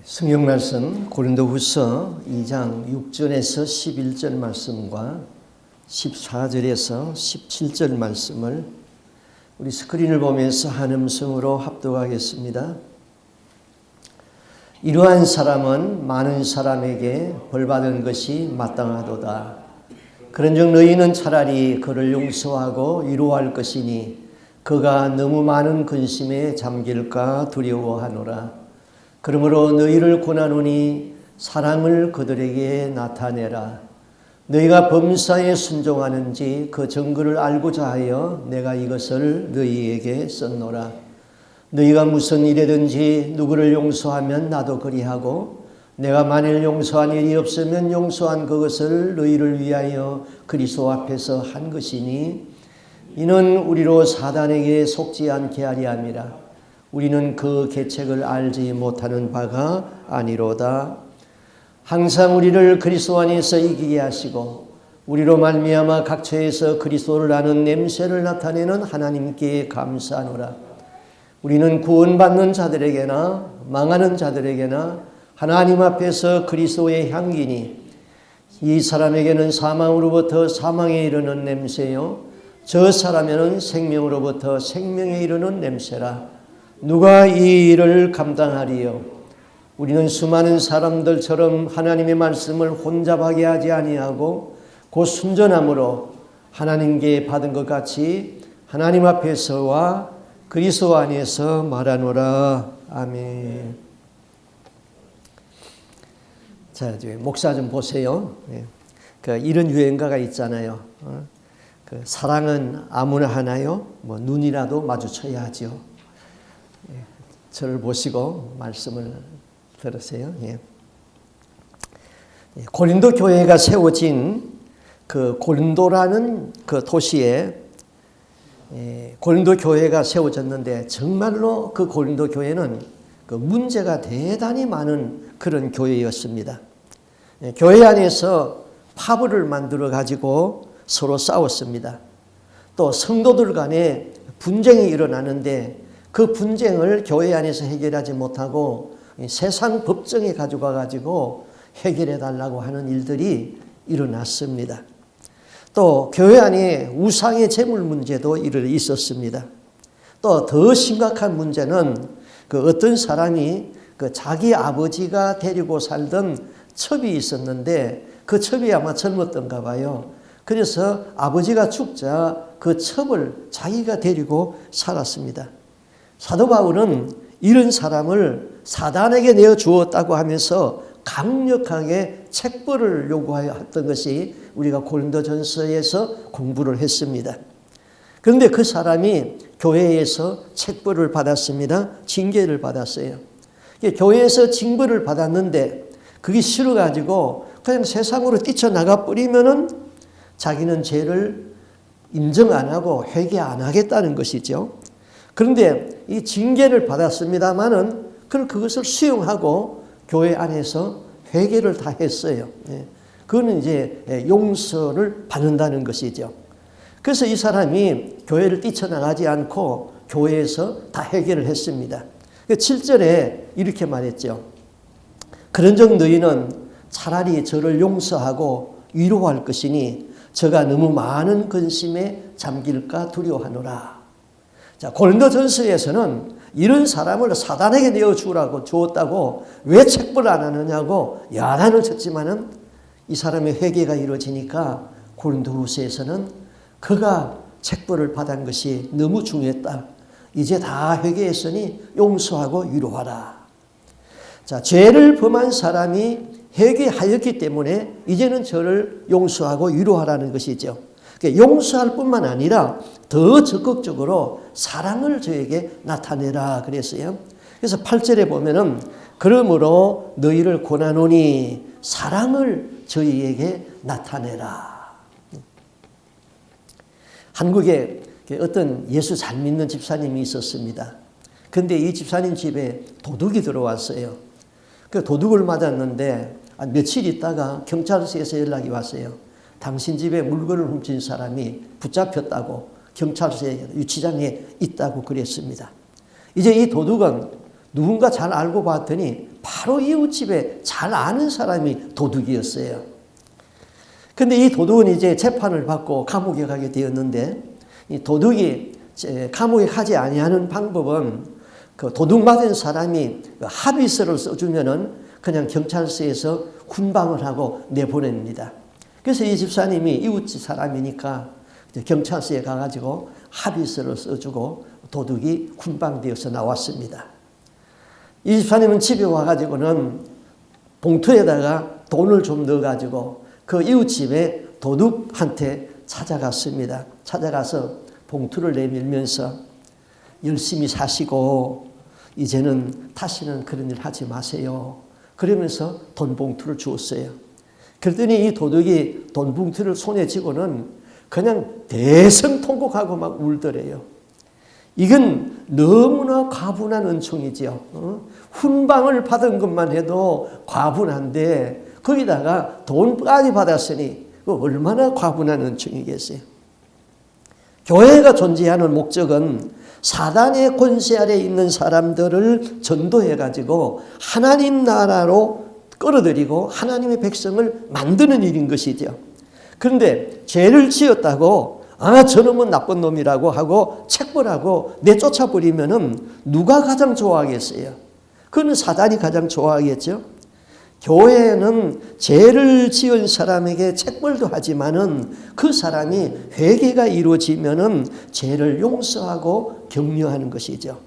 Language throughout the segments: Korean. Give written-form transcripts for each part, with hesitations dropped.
성경 말씀 고린도후서 2장 6절에서 11절 말씀과 14절에서 17절 말씀을 우리 스크린을 보면서 한 음성으로 합독하겠습니다. 이러한 사람은 많은 사람에게 벌받은 것이 마땅하도다. 그런즉 너희는 차라리 그를 용서하고 위로할 것이니 그가 너무 많은 근심에 잠길까 두려워하노라. 그러므로 너희를 권하노니 사랑을 그들에게 나타내라. 너희가 범사에 순종하는지 그 증거를 알고자 하여 내가 이것을 너희에게 썼노라. 너희가 무슨 일이든지 누구를 용서하면 나도 그리하고 내가 만일 용서한 일이 없으면 용서한 그것을 너희를 위하여 그리스도 앞에서 한 것이니 이는 우리로 사단에게 속지 않게 하리 함이라. 우리는 그 계책을 알지 못하는 바가 아니로다. 항상 우리를 그리스도 안에서 이기게 하시고 우리로 말미암아 각처에서 그리스도를 아는 냄새를 나타내는 하나님께 감사하노라. 우리는 구원받는 자들에게나 망하는 자들에게나 하나님 앞에서 그리스도의 향기니 이 사람에게는 사망으로부터 사망에 이르는 냄새요 저 사람에게는 생명으로부터 생명에 이르는 냄새라. 누가 이 일을 감당하리요? 우리는 수많은 사람들처럼 하나님의 말씀을 혼잡하게 하지 아니하고 곧 순전함으로 하나님께 받은 것 같이 하나님 앞에서와 그리스도 안에서 말하노라. 아멘. 자, 이제 목사 좀 보세요. 이런 유행가가 있잖아요. 사랑은 아무나 하나요? 눈이라도 마주쳐야 하죠. 저를 보시고 말씀을 들으세요. 고린도 교회가 세워진 그 고린도라는 그 도시에 고린도 교회가 세워졌는데 정말로 그 고린도 교회는 그 문제가 대단히 많은 그런 교회였습니다. 교회 안에서 파벌을 만들어 가지고 서로 싸웠습니다. 또 성도들 간에 분쟁이 일어나는데 그 분쟁을 교회 안에서 해결하지 못하고 세상 법정에 가져가 가지고 해결해 달라고 하는 일들이 일어났습니다. 또 교회 안에 우상의 재물 문제도 있었습니다. 또 더 심각한 문제는 그 어떤 사람이 그 자기 아버지가 데리고 살던 첩이 있었는데 그 첩이 아마 젊었던가 봐요. 그래서 아버지가 죽자 그 첩을 자기가 데리고 살았습니다. 사도 바울은 이런 사람을 사단에게 내어 주었다고 하면서 강력하게 책벌을 요구했던 것이 우리가 고린도전서에서 공부를 했습니다. 그런데 그 사람이 교회에서 책벌을 받았습니다. 징계를 받았어요. 교회에서 징벌을 받았는데 그게 싫어가지고 그냥 세상으로 뛰쳐나가 버리면은 자기는 죄를 인정 안 하고 회개 안 하겠다는 것이죠. 그런데 이 징계를 받았습니다마는 그것을 수용하고 교회 안에서 회개를 다 했어요. 그거는 이제 용서를 받는다는 것이죠. 그래서 이 사람이 교회를 뛰쳐나가지 않고 교회에서 다 해결을 했습니다. 7절에 이렇게 말했죠. 그런즉 너희는 차라리 저를 용서하고 위로할 것이니 저가 너무 많은 근심에 잠길까 두려워하노라. 자, 고린도전서에서는 이런 사람을 사단에게 내어 주었다고 왜 책벌을 안 하느냐고 야단을 쳤지만은 이 사람의 회개가 이루어지니까 고린도후서에서는 그가 책벌을 받은 것이 너무 중요했다. 이제 다 회개했으니 용서하고 위로하라. 자, 죄를 범한 사람이 회개하였기 때문에 이제는 저를 용서하고 위로하라는 것이죠. 용서할 뿐만 아니라 더 적극적으로 사랑을 저에게 나타내라 그랬어요. 그래서 8절에 보면은 그러므로 너희를 권하노니 사랑을 저희에게 나타내라. 한국에 어떤 예수 잘 믿는 집사님이 있었습니다. 그런데 이 집사님 집에 도둑이 들어왔어요. 그 도둑을 맞았는데 며칠 있다가 경찰서에서 연락이 왔어요. 당신 집에 물건을 훔친 사람이 붙잡혔다고 경찰서에 유치장에 있다고 그랬습니다. 이제 이 도둑은 누군가 잘 알고 봤더니 바로 이웃집에 잘 아는 사람이 도둑이었어요. 근데 이 도둑은 이제 재판을 받고 감옥에 가게 되었는데, 이 도둑이 감옥에 가지 아니하는 방법은 그 도둑 맞은 사람이 합의서를 써주면은 그냥 경찰서에서 훈방을 하고 내보냅니다. 그래서 이 집사님이 이웃집 사람이니까 경찰서에 가가지고 합의서를 써주고 도둑이 훈방되어서 나왔습니다. 이 집사님은 집에 와가지고는 봉투에다가 돈을 좀 넣어가지고 그 이웃집에 도둑한테 찾아갔습니다. 찾아가서 봉투를 내밀면서 열심히 사시고 이제는 다시는 그런 일 하지 마세요. 그러면서 돈 봉투를 주었어요. 그랬더니 이 도둑이 돈 봉투를 손에 쥐고는 그냥 대성통곡하고 막 울더래요. 이건 너무나 과분한 은총이지요. 훈방을 받은 것만 해도 과분한데 거기다가 돈까지 받았으니 얼마나 과분한 은총이겠어요. 교회가 존재하는 목적은 사단의 권세 아래 있는 사람들을 전도해가지고 하나님 나라로 끌어들이고 하나님의 백성을 만드는 일인 것이죠. 그런데 죄를 지었다고 저놈은 나쁜 놈이라고 하고 책벌하고 내쫓아버리면은 누가 가장 좋아하겠어요? 그는 사단이 가장 좋아하겠죠. 교회는 죄를 지은 사람에게 책벌도 하지만은 그 사람이 회개가 이루어지면은 죄를 용서하고 격려하는 것이죠.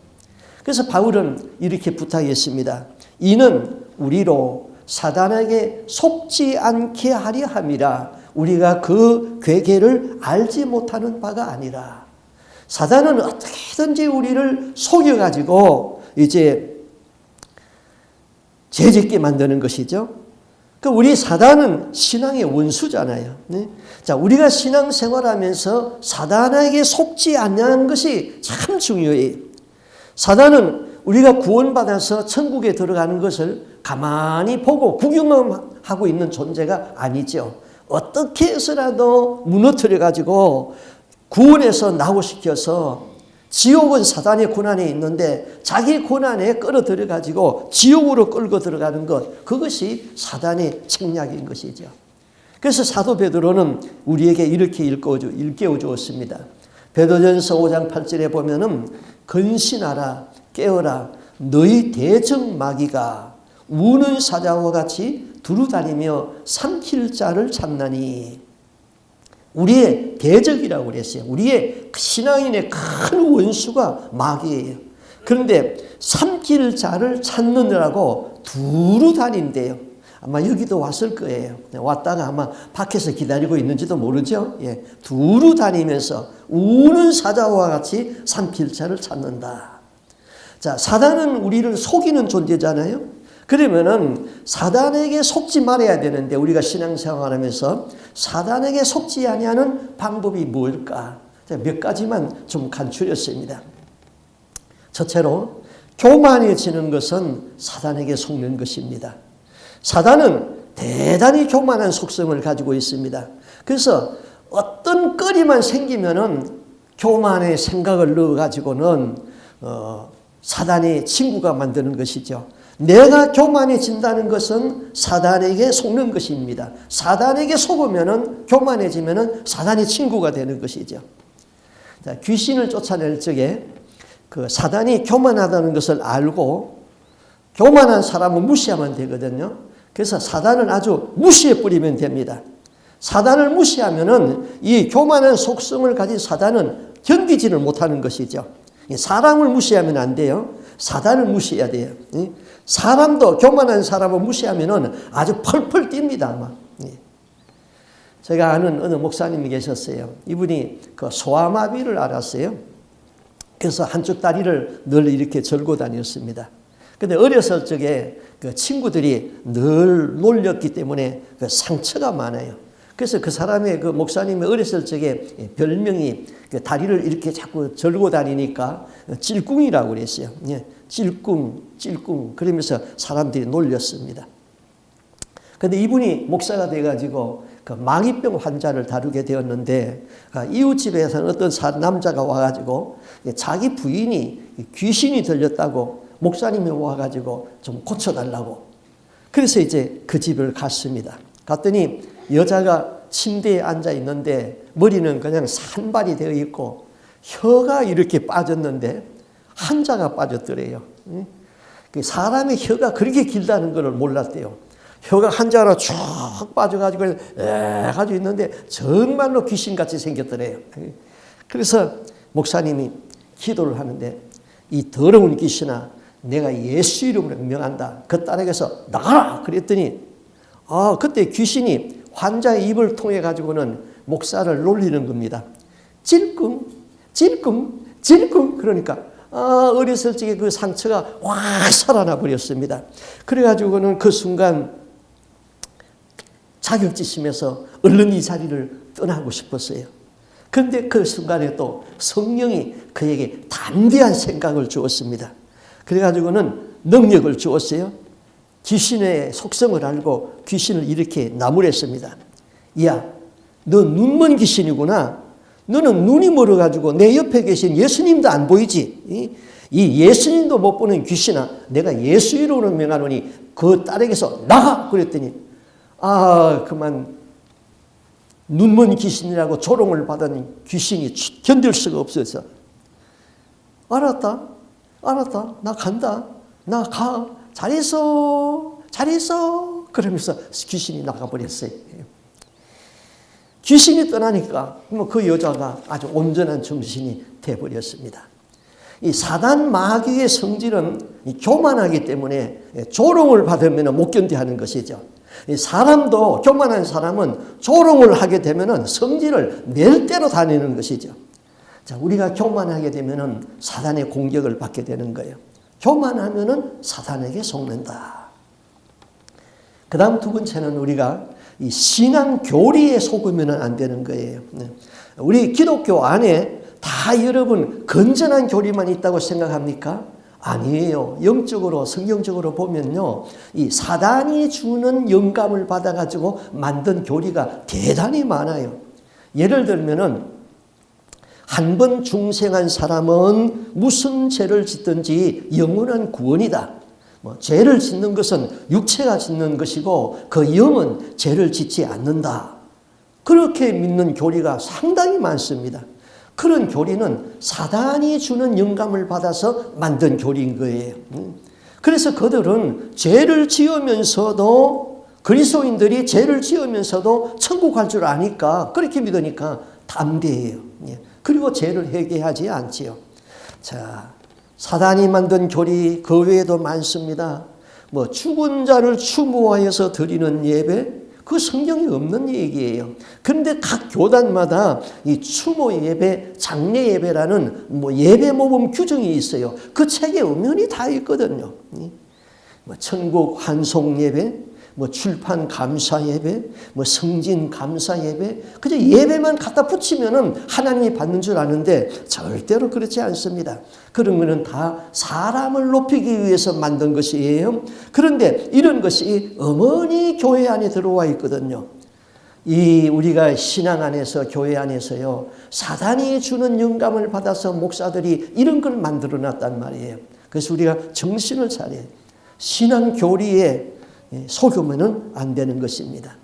그래서 바울은 이렇게 부탁했습니다. 이는 우리로 사단에게 속지 않게 하려 함이라. 우리가 그 괴계를 알지 못하는 바가 아니라. 사단은 어떻게든지 우리를 속여가지고 이제 죄짓게 만드는 것이죠. 우리 사단은 신앙의 원수잖아요. 네? 자, 우리가 신앙생활하면서 사단에게 속지 않는 것이 참 중요해요. 사단은 우리가 구원받아서 천국에 들어가는 것을 가만히 보고 구경만 하고 있는 존재가 아니죠. 어떻게 해서라도 무너뜨려가지고 구원에서 나오시켜서 지옥은 사단의 권한에 있는데 자기 권한에 끌어들여가지고 지옥으로 끌고 들어가는 것, 그것이 사단의 책략인 것이죠. 그래서 사도 베드로는 우리에게 이렇게 일깨워 주었습니다. 베드로전서 5장 8절에 보면은 근신하라 깨어라 너희 대적 마귀가 우는 사자와 같이 두루다니며 삼킬 자를 찾나니. 우리의 대적이라고 그랬어요. 우리의 신앙인의 큰 원수가 마귀예요. 그런데 삼킬 자를 찾느라고 두루 다닌대요. 아마 여기도 왔을 거예요. 왔다가 아마 밖에서 기다리고 있는지도 모르죠. 예, 두루 다니면서 우는 사자와 같이 삼킬 자를 찾는다. 자, 사단은 우리를 속이는 존재잖아요. 그러면은 사단에게 속지 말아야 되는데 우리가 신앙생활하면서 사단에게 속지 아니하는 방법이 뭘까? 몇 가지만 좀 간추렸습니다. 첫째로 교만해지는 것은 사단에게 속는 것입니다. 사단은 대단히 교만한 속성을 가지고 있습니다. 그래서 어떤 거리만 생기면은 교만의 생각을 넣어가지고는 사단의 친구가 만드는 것이죠. 내가 교만해진다는 것은 사단에게 속는 것입니다. 사단에게 속으면은 교만해지면은 사단의 친구가 되는 것이죠. 자, 귀신을 쫓아낼 적에 그 사단이 교만하다는 것을 알고 교만한 사람은 무시하면 되거든요. 그래서 사단을 아주 무시해 버리면 됩니다. 사단을 무시하면은 이 교만한 속성을 가진 사단은 견디지를 못하는 것이죠. 사람을 무시하면 안 돼요. 사단을 무시해야 돼요. 사람도 교만한 사람을 무시하면은 아주 펄펄 뜁니다, 아마. 제가 아는 어느 목사님이 계셨어요. 이분이 그 소아마비를 앓았어요. 그래서 한쪽 다리를 늘 이렇게 절고 다녔습니다. 근데 어렸을 적에 그 친구들이 늘 놀렸기 때문에 그 상처가 많아요. 그래서 그 사람의 그 목사님이 어렸을 적에 별명이 그 다리를 이렇게 자꾸 절고 다니니까 찔꿍이라고 그랬어요. 찔꿍. 그러면서 사람들이 놀렸습니다. 근데 이분이 목사가 돼가지고 그 망이병 환자를 다루게 되었는데 이웃집에서는 어떤 남자가 와가지고 자기 부인이 귀신이 들렸다고 목사님이 와가지고 좀 고쳐달라고. 그래서 이제 그 집을 갔습니다. 갔더니 여자가 침대에 앉아 있는데 머리는 그냥 산발이 되어 있고 혀가 이렇게 빠졌는데 한자가 빠졌더래요. 사람의 혀가 그렇게 길다는 것을 몰랐대요. 혀가 한자로 쭉 빠져가지고 가지고 있는데 정말로 귀신같이 생겼더래요. 그래서 목사님이 기도를 하는데 이 더러운 귀신아 내가 예수 이름으로 명한다. 그 딸에게서 나가라. 그랬더니 그때 귀신이 환자의 입을 통해 가지고는 목사를 놀리는 겁니다. 찔끔 찔끔 찔끔 그러니까 어렸을 적에 그 상처가 확 살아나 버렸습니다. 그래가지고는 그 순간 자격지심에서 얼른 이 자리를 떠나고 싶었어요. 그런데 그 순간에 또 성령이 그에게 담대한 생각을 주었습니다. 그래가지고는 능력을 주었어요. 귀신의 속성을 알고 귀신을 이렇게 나무랬습니다. 야, 너 눈먼 귀신이구나. 너는 눈이 멀어가지고 내 옆에 계신 예수님도 안 보이지. 이 예수님도 못 보는 귀신아, 내가 예수 이름으로 명하노니 그 딸에게서 나가. 그랬더니 그만 눈먼 귀신이라고 조롱을 받은 귀신이 견딜 수가 없어서 알았다 나 간다 나 가 잘했어 그러면서 귀신이 나가버렸어요. 귀신이 떠나니까 그 여자가 아주 온전한 정신이 돼버렸습니다. 이 사단 마귀의 성질은 교만하기 때문에 조롱을 받으면 못 견디하는 것이죠. 사람도 교만한 사람은 조롱을 하게 되면 성질을 낼 대로 다니는 것이죠. 자, 우리가 교만하게 되면 사단의 공격을 받게 되는 거예요. 교만하면 사단에게 속는다. 그 다음 두 번째는 우리가 이 신앙 교리에 속으면 안 되는 거예요. 우리 기독교 안에 다 여러분 건전한 교리만 있다고 생각합니까? 아니에요. 영적으로 성경적으로 보면요, 이 사단이 주는 영감을 받아가지고 만든 교리가 대단히 많아요. 예를 들면은 한 번 중생한 사람은 무슨 죄를 짓든지 영원한 구원이다. 죄를 짓는 것은 육체가 짓는 것이고 그 영은 죄를 짓지 않는다. 그렇게 믿는 교리가 상당히 많습니다. 그런 교리는 사단이 주는 영감을 받아서 만든 교리인 거예요. 그래서 그들은 죄를 지으면서도 그리스도인들이 죄를 지으면서도 천국 갈 줄 아니까 그렇게 믿으니까 담대해요. 그리고 죄를 회개하지 않지요. 자, 사단이 만든 교리 그 외에도 많습니다. 죽은 자를 추모하여서 드리는 예배, 그 성경에 없는 얘기예요. 그런데 각 교단마다 이 추모 예배, 장례 예배라는 예배 모범 규정이 있어요. 그 책에 엄연히 다 있거든요. 천국 환송 예배, 출판 감사 예배, 성진 감사 예배, 그저 예배만 갖다 붙이면은 하나님이 받는 줄 아는데 절대로 그렇지 않습니다. 그런 거는 다 사람을 높이기 위해서 만든 것이에요. 그런데 이런 것이 어머니 교회 안에 들어와 있거든요. 우리가 신앙 안에서 교회 안에서요, 사단이 주는 영감을 받아서 목사들이 이런 걸 만들어 놨단 말이에요. 그래서 우리가 정신을 차려야 해요. 신앙 교리에 속으면 안 되는 것입니다.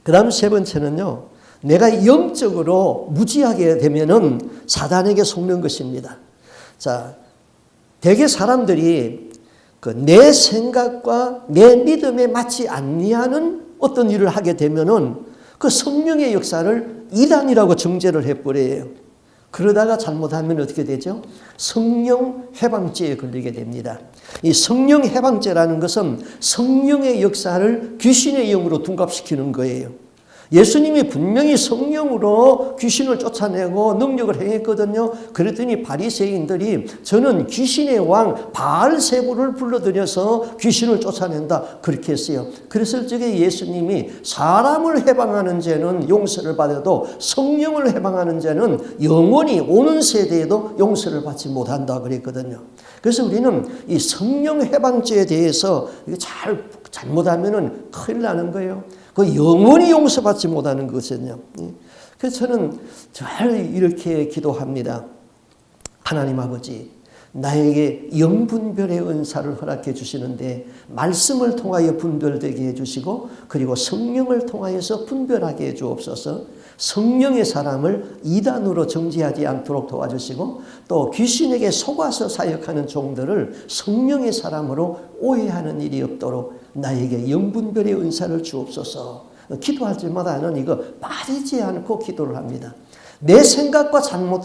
그 다음 세 번째는요, 내가 영적으로 무지하게 되면은 사단에게 속는 것입니다. 자, 대개 사람들이 내 생각과 내 믿음에 맞지 아니하는 어떤 일을 하게 되면은 그 성령의 역사를 이단이라고 정죄를 해버려요. 그러다가 잘못하면 어떻게 되죠? 성령 해방죄에 걸리게 됩니다. 이 성령 해방죄라는 것은 성령의 역사를 귀신의 영으로 둔갑시키는 거예요. 예수님이 분명히 성령으로 귀신을 쫓아내고 능력을 행했거든요. 그랬더니 바리새인들이 저는 귀신의 왕 바알세부를 불러들여서 귀신을 쫓아낸다 그렇게 했어요. 그랬을 적에 예수님이 사람을 해방하는 죄는 용서를 받아도 성령을 해방하는 죄는 영원히 오는 세대에도 용서를 받지 못한다 그랬거든요. 그래서 우리는 이 성령 해방죄에 대해서 잘못하면은 큰일 나는 거예요. 그 영원히 용서받지 못하는 것은요. 그래서 저는 잘 이렇게 기도합니다. 하나님 아버지, 나에게 영분별의 은사를 허락해 주시는데 말씀을 통하여 분별되게 해주시고 그리고 성령을 통하여서 분별하게 해 주옵소서. 성령의 사람을 이단으로 정죄하지 않도록 도와주시고 또 귀신에게 속아서 사역하는 종들을 성령의 사람으로 오해하는 일이 없도록 나에게 영분별의 은사를 주옵소서. 기도할 때마다 나는 이거 빠지지 않고 기도를 합니다. 내 생각과 잘못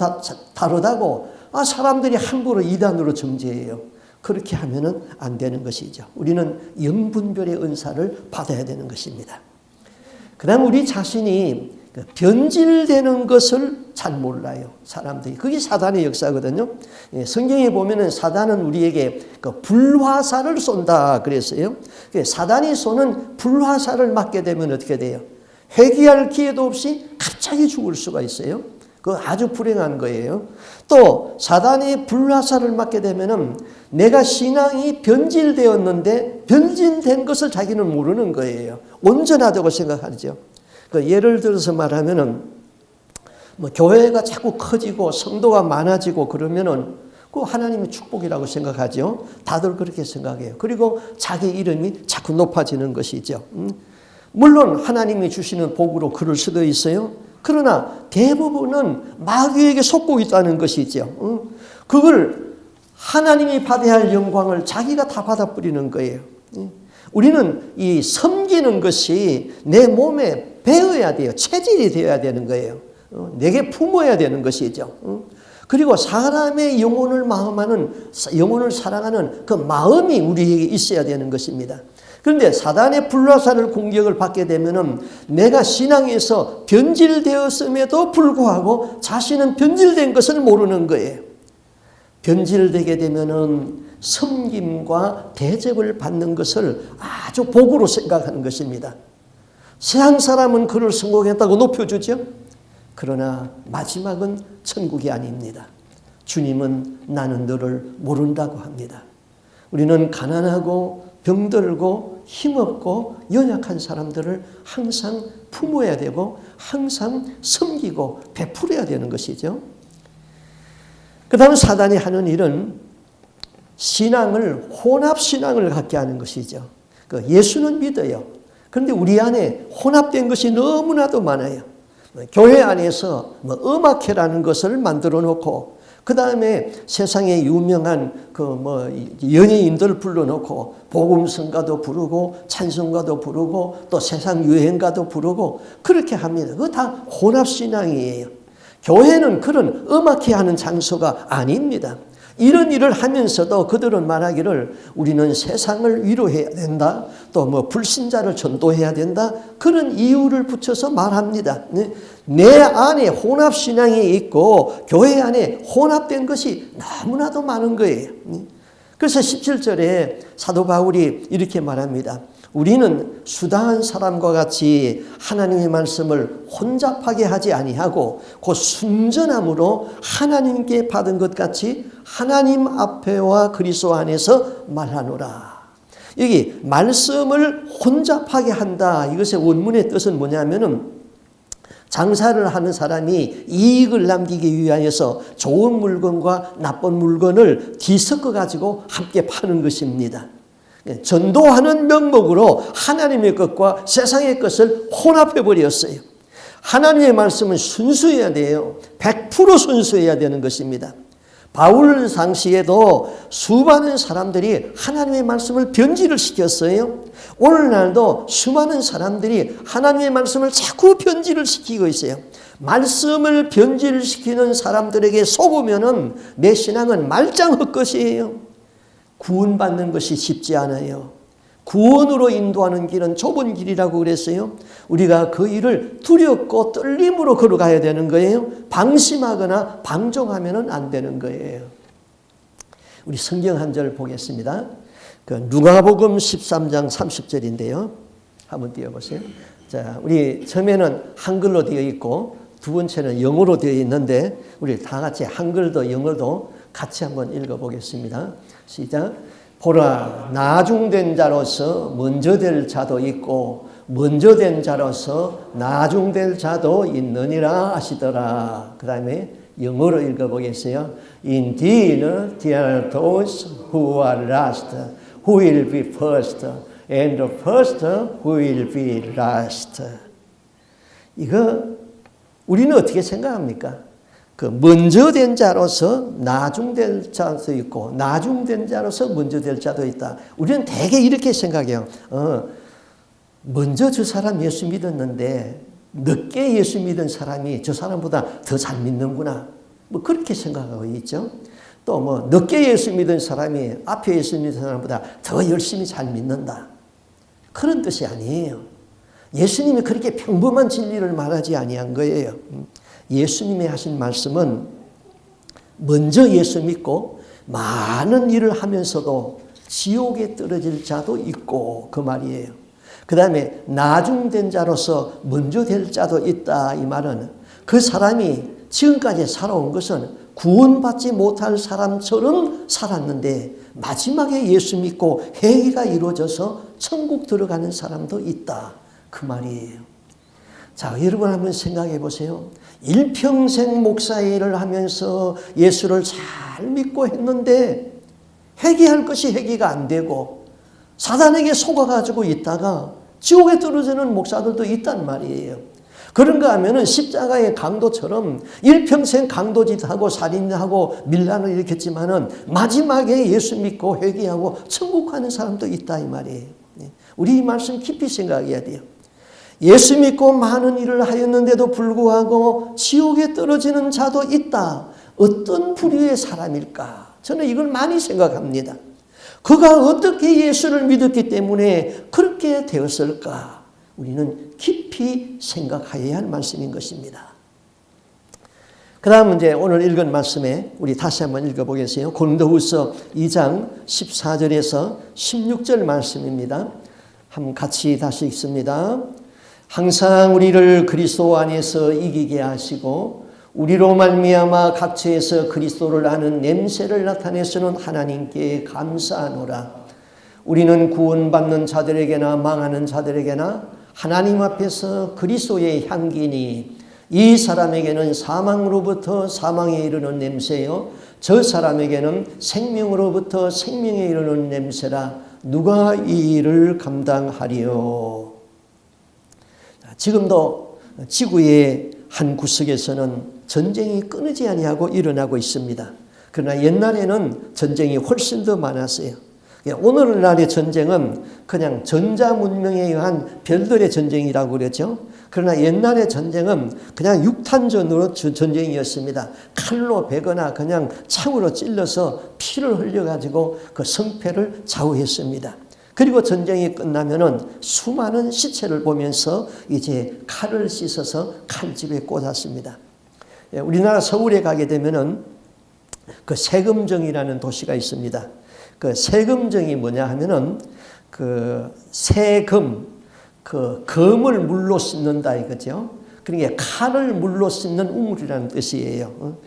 다르다고 사람들이 함부로 이단으로 정죄해요. 그렇게 하면은 안 되는 것이죠. 우리는 영분별의 은사를 받아야 되는 것입니다. 그 다음 우리 자신이 변질되는 것을 잘 몰라요. 사람들이. 그게 사단의 역사거든요. 성경에 보면은 사단은 우리에게 불화살을 쏜다 그랬어요. 사단이 쏘는 불화살을 맞게 되면 어떻게 돼요? 회개할 기회도 없이 갑자기 죽을 수가 있어요. 그거 아주 불행한 거예요. 또 사단이 불화살을 맞게 되면은 내가 신앙이 변질되었는데 변질된 것을 자기는 모르는 거예요. 온전하다고 생각하죠. 예를 들어서 말하면은 교회가 자꾸 커지고 성도가 많아지고 그러면은 그 하나님의 축복이라고 생각하죠. 다들 그렇게 생각해요. 그리고 자기 이름이 자꾸 높아지는 것이죠. 물론 하나님이 주시는 복으로 그럴 수도 있어요. 그러나 대부분은 마귀에게 속고 있다는 것이죠. 그걸 하나님이 받아야 할 영광을 자기가 다 받아버리는 거예요. 우리는 이 섬기는 것이 내 몸에 배어야 돼요. 체질이 되어야 되는 거예요. 내게 품어야 되는 것이죠. 그리고 사람의 영혼을 영혼을 사랑하는 그 마음이 우리에게 있어야 되는 것입니다. 그런데 사단의 불화살을 공격을 받게 되면은 내가 신앙에서 변질되었음에도 불구하고 자신은 변질된 것을 모르는 거예요. 변질되게 되면은 섬김과 대접을 받는 것을 아주 복으로 생각하는 것입니다. 세상 사람은 그를 성공했다고 높여주죠. 그러나 마지막은 천국이 아닙니다. 주님은 나는 너를 모른다고 합니다. 우리는 가난하고 병들고 힘없고 연약한 사람들을 항상 품어야 되고 항상 섬기고 베풀어야 되는 것이죠. 그 다음 사단이 하는 일은 신앙을 혼합신앙을 갖게 하는 것이죠. 예수는 믿어요. 그런데 우리 안에 혼합된 것이 너무나도 많아요. 교회 안에서 음악회라는 것을 만들어 놓고 그 다음에 세상에 유명한 연예인들 불러놓고 복음성가도 부르고 찬송가도 부르고 또 세상 유행가도 부르고 그렇게 합니다. 그거 다 혼합신앙이에요. 교회는 그런 음악회 하는 장소가 아닙니다. 이런 일을 하면서도 그들은 말하기를 우리는 세상을 위로해야 된다. 또 불신자를 전도해야 된다. 그런 이유를 붙여서 말합니다. 내 안에 혼합신앙이 있고 교회 안에 혼합된 것이 너무나도 많은 거예요. 그래서 17절에 사도 바울이 이렇게 말합니다. 우리는 수다한 사람과 같이 하나님의 말씀을 혼잡하게 하지 아니하고 곧 순전함으로 하나님께 받은 것 같이 하나님 앞에와 그리스도 안에서 말하노라. 여기 말씀을 혼잡하게 한다. 이것의 원문의 뜻은 뭐냐면은 장사를 하는 사람이 이익을 남기기 위하여서 좋은 물건과 나쁜 물건을 뒤섞어 가지고 함께 파는 것입니다. 전도하는 명목으로 하나님의 것과 세상의 것을 혼합해 버렸어요. 하나님의 말씀은 순수해야 돼요. 100% 순수해야 되는 것입니다. 바울 당시에도 수많은 사람들이 하나님의 말씀을 변질을 시켰어요. 오늘날도 수많은 사람들이 하나님의 말씀을 자꾸 변질을 시키고 있어요. 말씀을 변질시키는 사람들에게 속으면은 내 신앙은 말짱 헛것이에요. 구원받는 것이 쉽지 않아요. 구원으로 인도하는 길은 좁은 길이라고 그랬어요. 우리가 그 일을 두렵고 떨림으로 걸어가야 되는 거예요. 방심하거나 방종하면 안 되는 거예요. 우리 성경 한 절 보겠습니다. 누가복음 13장 30절인데요. 한번 띄워보세요. 자, 우리 처음에는 한글로 되어 있고 두 번째는 영어로 되어 있는데 우리 다 같이 한글도 영어도 같이 한번 읽어보겠습니다. 시작. 보라, 나중된 자로서 먼저 될 자도 있고 먼저 된 자로서 나중될 자도 있느니라 하시더라. 그 다음에 영어로 읽어보겠어요. Indeed, there are those who are last, who will be first, and the first who will be last. 이거 우리는 어떻게 생각합니까? 그 먼저 된 자로서 나중될 자도 있고 나중된 자로서 먼저 될 자도 있다. 우리는 대개 이렇게 생각해요. 먼저 저 사람 예수 믿었는데 늦게 예수 믿은 사람이 저 사람보다 더 잘 믿는구나. 뭐 그렇게 생각하고 있죠. 또 뭐 늦게 예수 믿은 사람이 앞에 예수 믿은 사람보다 더 열심히 잘 믿는다. 그런 뜻이 아니에요. 예수님이 그렇게 평범한 진리를 말하지 아니한 거예요. 예수님이 하신 말씀은 먼저 예수 믿고 많은 일을 하면서도 지옥에 떨어질 자도 있고 그 말이에요. 그 다음에 나중된 자로서 먼저 될 자도 있다. 이 말은 그 사람이 지금까지 살아온 것은 구원받지 못할 사람처럼 살았는데 마지막에 예수 믿고 회개가 이루어져서 천국 들어가는 사람도 있다. 그 말이에요. 자, 여러분 한번 생각해 보세요. 일평생 목사 일을 하면서 예수를 잘 믿고 했는데 회개할 것이 회개가 안 되고 사단에게 속아가지고 있다가 지옥에 떨어지는 목사들도 있단 말이에요. 그런가 하면은 십자가의 강도처럼 일평생 강도짓하고 살인하고 밀란을 일으켰지만은 마지막에 예수 믿고 회개하고 천국 가는 사람도 있다 이 말이에요. 우리 이 말씀 깊이 생각해야 돼요. 예수 믿고 많은 일을 하였는데도 불구하고 지옥에 떨어지는 자도 있다. 어떤 부류의 사람일까? 저는 이걸 많이 생각합니다. 그가 어떻게 예수를 믿었기 때문에 그렇게 되었을까? 우리는 깊이 생각해야 할 말씀인 것입니다. 그 다음 이제 오늘 읽은 말씀에 우리 다시 한번 읽어보겠어요. 고린도후서 2장 14절에서 16절 말씀입니다. 한번 같이 다시 읽습니다. 항상 우리를 그리스도 안에서 이기게 하시고 우리로 말미암아 각처에서 그리스도를 아는 냄새를 나타내시는 하나님께 감사하노라. 우리는 구원받는 자들에게나 망하는 자들에게나 하나님 앞에서 그리스도의 향기니 이 사람에게는 사망으로부터 사망에 이르는 냄새요 저 사람에게는 생명으로부터 생명에 이르는 냄새라. 누가 이 일을 감당하리요? 지금도 지구의 한 구석에서는 전쟁이 끊이지 아니하고 일어나고 있습니다. 그러나 옛날에는 전쟁이 훨씬 더 많았어요. 오늘날의 전쟁은 그냥 전자문명에 의한 별들의 전쟁이라고 그러죠. 그러나 옛날의 전쟁은 그냥 육탄전으로 전쟁이었습니다. 칼로 베거나 그냥 창으로 찔러서 피를 흘려가지고 그 성패를 좌우했습니다. 그리고 전쟁이 끝나면은 수많은 시체를 보면서 이제 칼을 씻어서 칼집에 꽂았습니다. 우리나라 서울에 가게 되면은 그 세금정이라는 도시가 있습니다. 그 세금정이 뭐냐 하면은 그 세금, 그 금을 물로 씻는다 이거죠. 그러니까 칼을 물로 씻는 우물이라는 뜻이에요.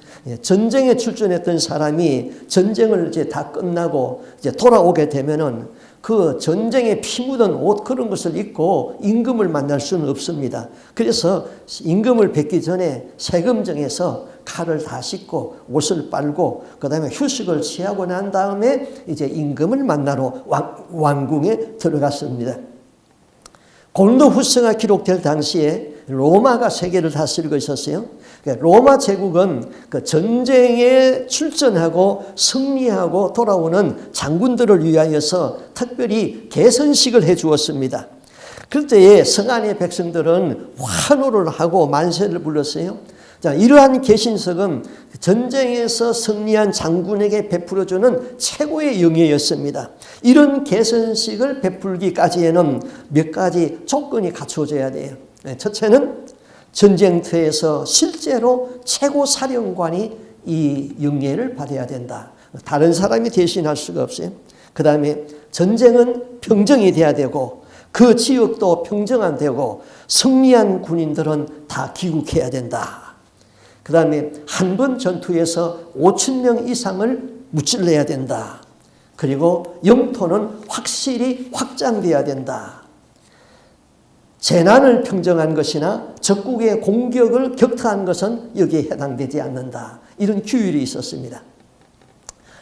전쟁에 출전했던 사람이 전쟁을 이제 다 끝나고 이제 돌아오게 되면은 그 전쟁에 피 묻은 옷 그런 것을 입고 임금을 만날 수는 없습니다. 그래서 임금을 뵙기 전에 세금정에서 칼을 다 씻고 옷을 빨고 그 다음에 휴식을 취하고 난 다음에 이제 임금을 만나러 왕궁에 들어갔습니다. 고린도후서가 기록될 당시에 로마가 세계를 다스리고 있었어요. 로마 제국은 그 전쟁에 출전하고 승리하고 돌아오는 장군들을 위하여서 특별히 개선식을 해 주었습니다. 그때에 성안의 백성들은 환호를 하고 만세를 불렀어요. 자, 이러한 개신석은 전쟁에서 승리한 장군에게 베풀어주는 최고의 영예였습니다. 이런 개선식을 베풀기까지에는 몇 가지 조건이 갖춰져야 돼요. 첫째는 전쟁터에서 실제로 최고 사령관이 이 영예를 받아야 된다. 다른 사람이 대신할 수가 없어요. 그 다음에 전쟁은 평정이 돼야 되고 그 지역도 평정안 되고 승리한 군인들은 다 귀국해야 된다. 그 다음에 한 번 전투에서 5,000명 이상을 무찔러야 된다. 그리고 영토는 확실히 확장돼야 된다. 재난을 평정한 것이나 적국의 공격을 격퇴한 것은 여기에 해당되지 않는다. 이런 규율이 있었습니다.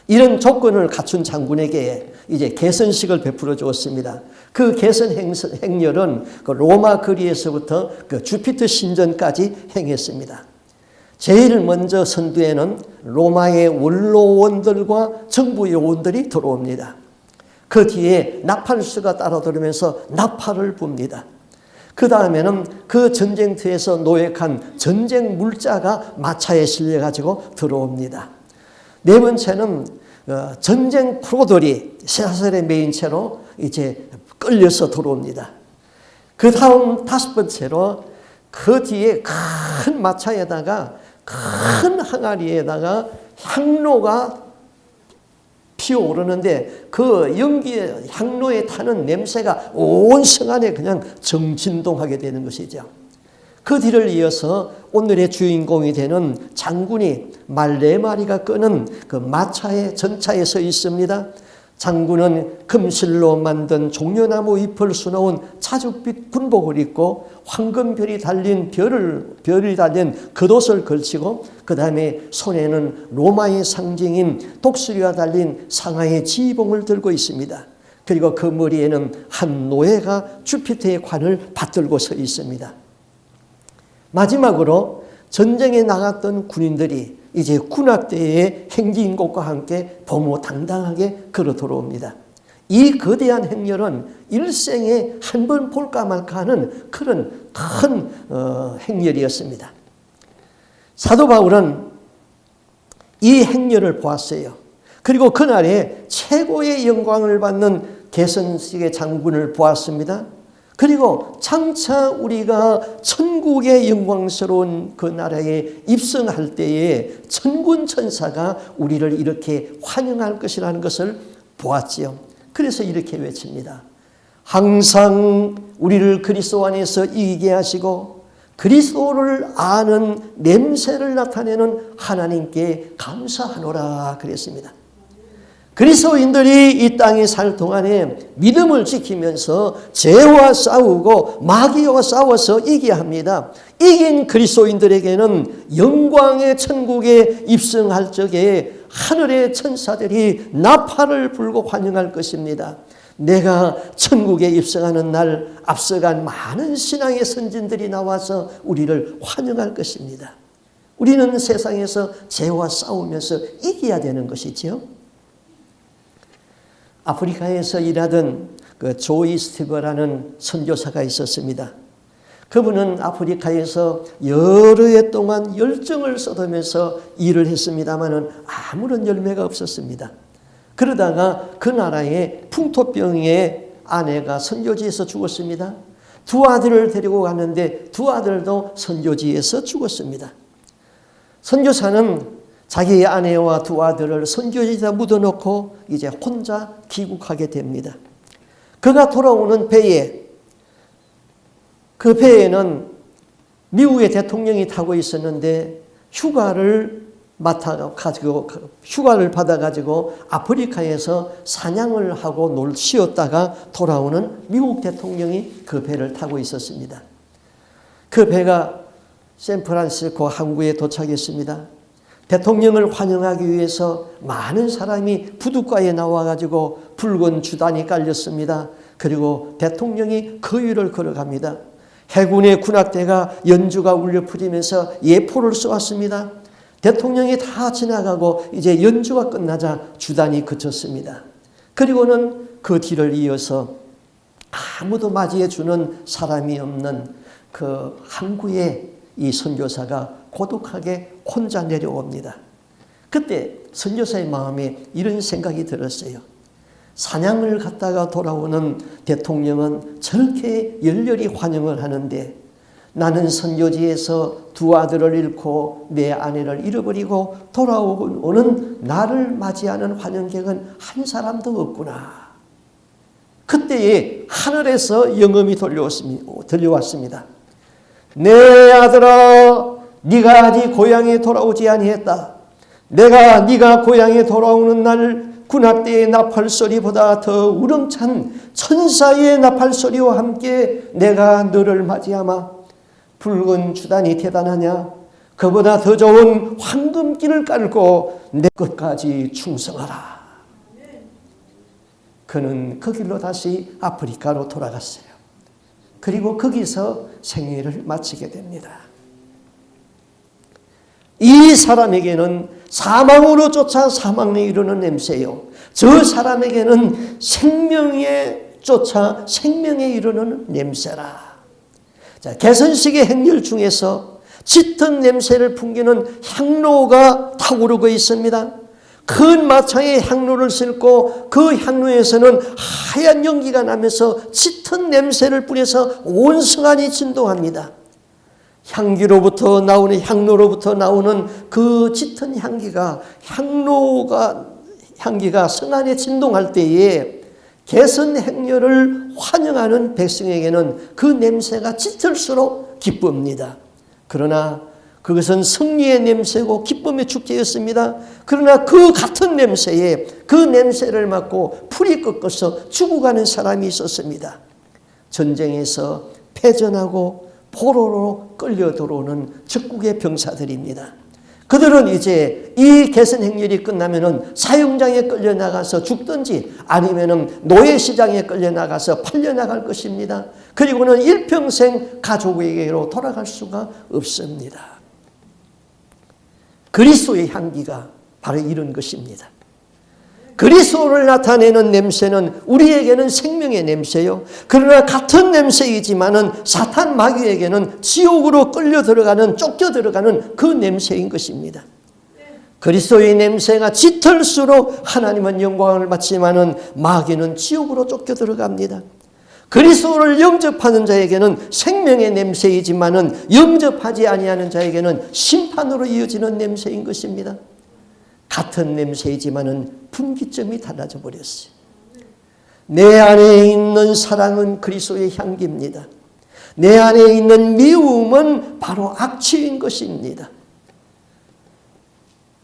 이런 조건을 갖춘 장군에게 이제 개선식을 베풀어 주었습니다. 그 개선 행렬은 그 로마 거리에서부터 그 주피터 신전까지 행했습니다. 제일 먼저 선두에는 로마의 원로원들과 정부 요원들이 들어옵니다. 그 뒤에 나팔수가 따라들으면서 나팔을 붑니다. 그 다음에는 그 전쟁터에서 노획한 전쟁 물자가 마차에 실려가지고 들어옵니다. 네 번째는 전쟁 프로들이 쇠사슬에 매인 채로 이제 끌려서 들어옵니다. 그 다음 다섯 번째로 그 뒤에 큰 마차에다가 큰 항아리에다가 향로가 피어오르는데 그 연기에 향로에 타는 냄새가 온 성안에 그냥 정진동하게 되는 것이죠. 그 뒤를 이어서 오늘의 주인공이 되는 장군이 말 4마리가 끄는 그 마차의 전차에 서 있습니다. 장군은 금실로 만든 종려나무 잎을 수놓은 자줏빛 군복을 입고 황금별이 달린 별이 달린 겉옷을 걸치고 그 다음에 손에는 로마의 상징인 독수리가 달린 상하의 지휘봉을 들고 있습니다. 그리고 그 머리에는 한 노예가 주피터의 관을 받들고 서 있습니다. 마지막으로 전쟁에 나갔던 군인들이 이제 군악대의 행진곡과 함께 범호당당하게 걸어 들어옵니다. 이 거대한 행렬은 일생에 한 번 볼까 말까 하는 그런 큰 행렬이었습니다. 사도 바울은 이 행렬을 보았어요. 그리고 그날에 최고의 영광을 받는 개선식의 장군을 보았습니다. 그리고 장차 우리가 천국의 영광스러운 그 나라에 입성할 때에 천군 천사가 우리를 이렇게 환영할 것이라는 것을 보았지요. 그래서 이렇게 외칩니다. 항상 우리를 그리스도 안에서 이기게 하시고 그리스도를 아는 냄새를 나타내는 하나님께 감사하노라 그랬습니다. 그리스도인들이 이 땅에 살 동안에 믿음을 지키면서 죄와 싸우고 마귀와 싸워서 이겨야 합니다. 이긴 그리스도인들에게는 영광의 천국에 입성할 적에 하늘의 천사들이 나팔을 불고 환영할 것입니다. 내가 천국에 입성하는 날 앞서간 많은 신앙의 선진들이 나와서 우리를 환영할 것입니다. 우리는 세상에서 죄와 싸우면서 이겨야 되는 것이지요. 아프리카에서 일하던 그 조이 스티버라는 선교사가 있었습니다. 그분은 아프리카에서 여러 해 동안 열정을 쏟으면서 일을 했습니다마는 아무런 열매가 없었습니다. 그러다가 그 나라에 풍토병의 아내가 선교지에서 죽었습니다. 두 아들을 데리고 갔는데 두 아들도 선교지에서 죽었습니다. 선교사는 자기의 아내와 두 아들을 선교지에다 묻어놓고 이제 혼자 귀국하게 됩니다. 그가 돌아오는 배에 그 배에는 미국의 대통령이 타고 있었는데 휴가를 받아가지고 아프리카에서 사냥을 하고 쉬었다가 돌아오는 미국 대통령이 그 배를 타고 있었습니다. 그 배가 샌프란시스코 항구에 도착했습니다. 대통령을 환영하기 위해서 많은 사람이 부둣가에 나와가지고 붉은 주단이 깔렸습니다. 그리고 대통령이 그 위를 걸어갑니다. 해군의 군악대가 연주가 울려 퍼지면서 예포를 쏘았습니다. 대통령이 다 지나가고 이제 연주가 끝나자 주단이 그쳤습니다. 그리고는 그 뒤를 이어서 아무도 맞이해 주는 사람이 없는 그 항구에 이 선교사가 고독하게 혼자 내려옵니다. 그때 선교사의 마음에 이런 생각이 들었어요. 사냥을 갔다가 돌아오는 대통령은 저렇게 열렬히 환영을 하는데 나는 선교지에서 두 아들을 잃고 내 아내를 잃어버리고 돌아오는 나를 맞이하는 환영객은 한 사람도 없구나. 그때에 하늘에서 영음이 들려왔습니다. 내 아들아, 네가 아직 고향에 돌아오지 아니했다. 내가 네가 고향에 돌아오는 날 군합대의 나팔소리보다 더 우렁찬 천사의 나팔소리와 함께 내가 너를 맞이하마. 붉은 주단이 대단하냐? 그보다 더 좋은 황금길을 깔고 내 끝까지 충성하라. 그는 그 길로 다시 아프리카로 돌아갔어요. 그리고 거기서 생애를 마치게 됩니다. 이 사람에게는 사망으로 쫓아 사망에 이르는 냄새요, 저 사람에게는 생명에 쫓아 생명에 이르는 냄새라. 자, 개선식의 행렬 중에서 짙은 냄새를 풍기는 향로가 타오르고 있습니다. 큰 마창에 향로를 싣고 그 향로에서는 하얀 연기가 나면서 짙은 냄새를 뿌려서 온 성안이 진동합니다. 향로로부터 나오는 그 짙은 향기가 성안에 진동할 때에 개선 행렬을 환영하는 백성에게는 그 냄새가 짙을수록 기쁩니다. 그러나 그것은 승리의 냄새고 기쁨의 축제였습니다. 그러나 그 같은 냄새에 그 냄새를 맡고 풀이 꺾어서 죽어가는 사람이 있었습니다. 전쟁에서 패전하고 포로로 끌려 들어오는 적국의 병사들입니다. 그들은 이제 이 개선 행렬이 끝나면은 사형장에 끌려 나가서 죽든지 아니면은 노예시장에 끌려 나가서 팔려 나갈 것입니다. 그리고는 일평생 가족에게로 돌아갈 수가 없습니다. 그리스도의 향기가 바로 이런 것입니다. 그리스도를 나타내는 냄새는 우리에게는 생명의 냄새요. 그러나 같은 냄새이지만은 사탄 마귀에게는 지옥으로 끌려 들어가는, 쫓겨 들어가는 그 냄새인 것입니다. 그리스도의 냄새가 짙을수록 하나님은 영광을 받지만은 마귀는 지옥으로 쫓겨 들어갑니다. 그리스도를 영접하는 자에게는 생명의 냄새이지만은 영접하지 아니하는 자에게는 심판으로 이어지는 냄새인 것입니다. 같은 냄새이지만은 분기점이 달라져 버렸어요. 내 안에 있는 사랑은 그리스도의 향기입니다. 내 안에 있는 미움은 바로 악취인 것입니다.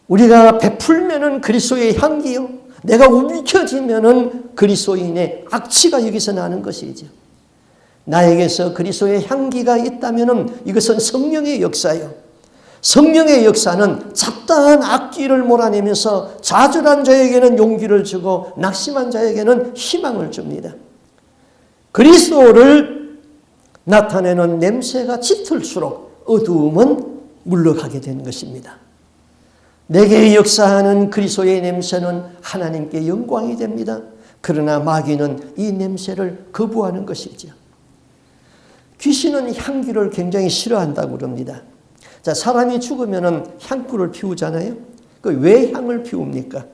우리가 베풀면은 그리스도의 향기요, 내가 움켜쥐면은 그리스도인의 악취가 여기서 나는 것이죠. 나에게서 그리스도의 향기가 있다면은 이것은 성령의 역사요. 성령의 역사는 잡다한 악기를 몰아내면서 좌절한 자에게는 용기를 주고 낙심한 자에게는 희망을 줍니다. 그리스도를 나타내는 냄새가 짙을수록 어두움은 물러가게 된 것입니다. 내게 역사하는 그리스도의 냄새는 하나님께 영광이 됩니다. 그러나 마귀는 이 냄새를 거부하는 것이죠. 귀신은 향기를 굉장히 싫어한다고 그럽니다. 자, 사람이 죽으면 향불을 피우잖아요. 왜 향을 피웁니까?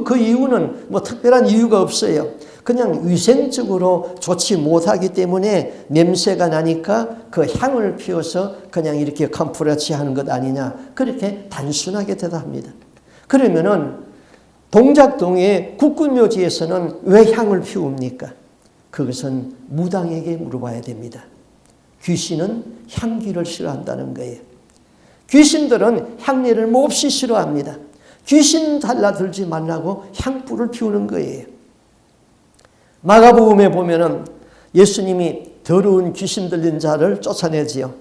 그 이유는 뭐 특별한 이유가 없어요. 그냥 위생적으로 좋지 못하기 때문에 냄새가 나니까 그 향을 피워서 그냥 이렇게 컴프레치 하는 것 아니냐, 그렇게 단순하게 대답합니다. 그러면은 동작동의 국군묘지에서는 왜 향을 피웁니까? 그것은 무당에게 물어봐야 됩니다. 귀신은 향기를 싫어한다는 거예요. 귀신들은 향내를 몹시 싫어합니다. 귀신 달라들지 말라고 향불을 피우는 거예요. 마가복음에 보면은 예수님이 더러운 귀신 들린 자를 쫓아내지요.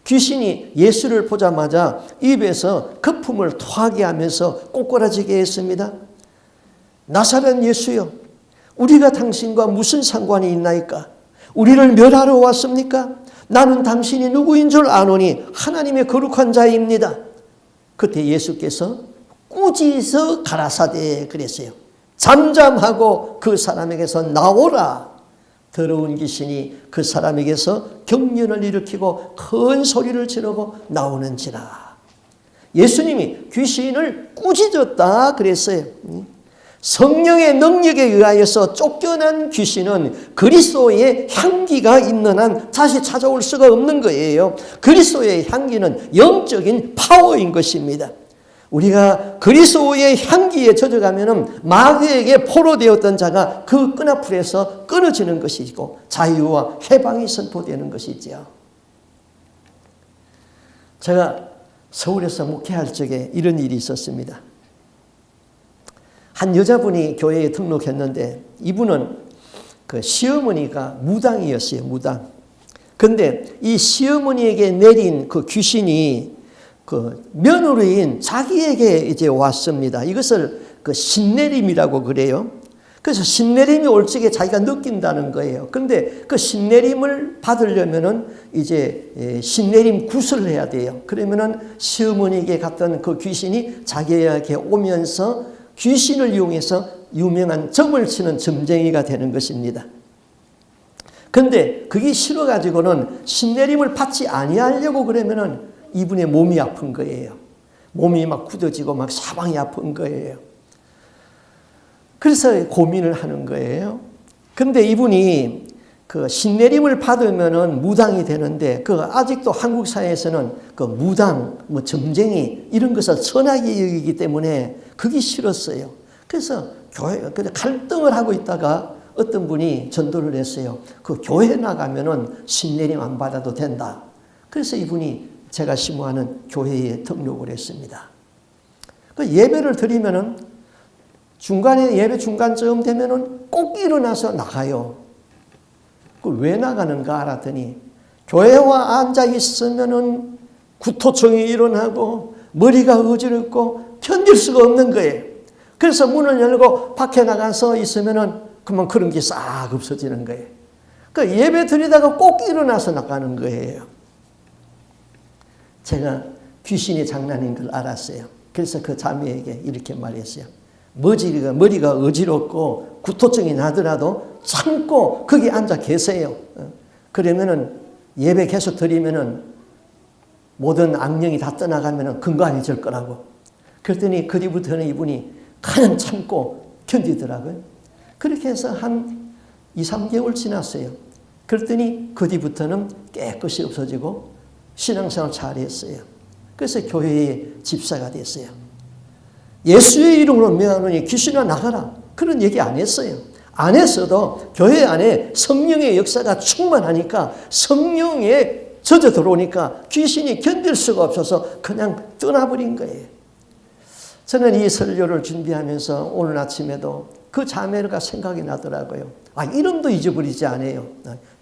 귀신이 예수를 보자마자 입에서 거품을 토하게 하면서 꼬꾸라지게 했습니다. 나사렛 예수여, 우리가 당신과 무슨 상관이 있나이까? 우리를 멸하러 왔습니까? 나는 당신이 누구인 줄 아노니 하나님의 거룩한 자입니다. 그때 예수께서 꾸짖어 가라사대 그랬어요. 잠잠하고 그 사람에게서 나오라. 더러운 귀신이 그 사람에게서 경련을 일으키고 큰 소리를 지르고 나오는지라. 예수님이 귀신을 꾸짖었다 그랬어요. 성령의 능력에 의하여서 쫓겨난 귀신은 그리스도의 향기가 있는 한 다시 찾아올 수가 없는 거예요. 그리스도의 향기는 영적인 파워인 것입니다. 우리가 그리스도의 향기에 젖어가면 마귀에게 포로되었던 자가 그 끈앞에서 끊어지는 것이고 자유와 해방이 선포되는 것이죠. 제가 서울에서 목회할 적에 이런 일이 있었습니다. 한 여자분이 교회에 등록했는데 이분은 그 시어머니가 무당이었어요. 무당. 근데 이 시어머니에게 내린 그 귀신이 그 며느리인 자기에게 이제 왔습니다. 이것을 그 신내림이라고 그래요. 그래서 신내림이 올 적에 자기가 느낀다는 거예요. 근데 그 신내림을 받으려면은 이제 신내림 굿을 해야 돼요. 그러면은 시어머니에게 갔던 그 귀신이 자기에게 오면서 귀신을 이용해서 유명한 점을 치는 점쟁이가 되는 것입니다. 근데 그게 싫어가지고는 신내림을 받지 아니하려고 그러면은 이분의 몸이 아픈 거예요. 몸이 막 굳어지고 막 사방이 아픈 거예요. 그래서 고민을 하는 거예요. 근데 이분이 그 신내림을 받으면은 무당이 되는데 그 아직도 한국 사회에서는 그 무당, 뭐 점쟁이 이런 것을 선하게 여기기 때문에 그게 싫었어요. 그래서 갈등을 하고 있다가 어떤 분이 전도를 했어요. 그 교회 나가면은 신내림 안 받아도 된다. 그래서 이분이 제가 심호하는 교회에 등록을 했습니다. 그 예배를 드리면은 중간에 예배 중간쯤 되면은 꼭 일어나서 나가요. 그 왜 나가는가 알았더니 교회와 앉아 있으면은 구토증이 일어나고 머리가 어지럽고 견딜 수가 없는 거예요. 그래서 문을 열고 밖에 나가서 있으면은 그만 그런 게 싹 없어지는 거예요. 그 예배 드리다가 꼭 일어나서 나가는 거예요. 제가 귀신이 장난인 걸 알았어요. 그래서 그 자매에게 이렇게 말했어요. 머리가 어지럽고 구토증이 나더라도 참고 거기 앉아 계세요. 그러면은 예배 계속 드리면은 모든 악령이 다 떠나가면은 건강해질 거라고. 그랬더니 그 뒤부터는 이분이 가장 참고 견디더라고요. 그렇게 해서 한 2, 3개월 지났어요. 그랬더니 그 뒤부터는 깨끗이 없어지고 신앙생활 잘했어요. 그래서 교회의 집사가 됐어요. 예수의 이름으로 명하노니 귀신아 나가라. 그런 얘기 안 했어요. 안 했어도 교회 안에 성령의 역사가 충만하니까 성령에 젖어 들어오니까 귀신이 견딜 수가 없어서 그냥 떠나버린 거예요. 저는 이 설교를 준비하면서 오늘 아침에도 그 자매가 생각이 나더라고요. 이름도 잊어버리지 않아요.